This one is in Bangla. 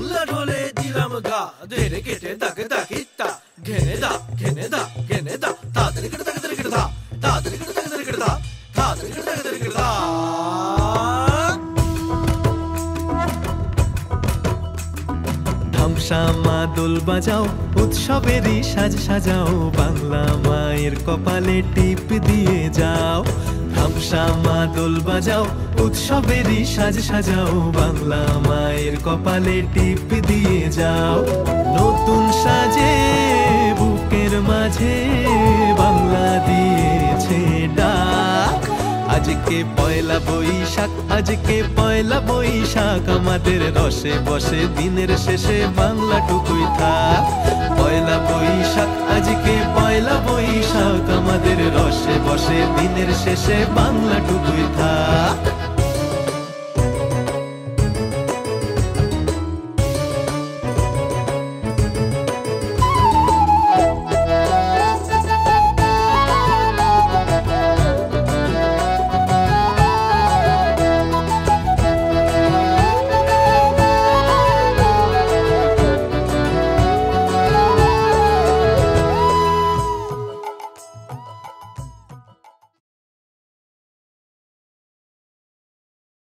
বাংলা ঢোলে দিলাম গা ধেরে কেটে দাকে দাকিতা ঘেনে দা ঘেনে দা ঘেনে দা তাড়াতাড়ি করে তাকে করে দা তাড়াতাড়ি করে তাকে করে দা তাড়াতাড়ি করে তাকে করে দা ধামসা মা দোল বাজাও উৎসবেরই সাজ সাজাও বাংলা মায়ের কপালে টিপ দিয়ে যাও ধামসা মা দোল বাজাও উৎসবেরই সাজ সাজাও বাংলা মায়ের কপালে টিপ দিয়ে যাও নতুন সাজে বুকের মাঝে বাংলা দিয়েছে ডাক আজকে পয়লা বৈশাখ আজকে পয়লা বৈশাখ আমাদের রসে বসে দিনের শেষে বাংলাটুকুই থাক পয়লা বৈশাখ আজকে পয়লা বৈশাখ আমাদের রসে বসে দিনের শেষে বাংলাটুকুই থাক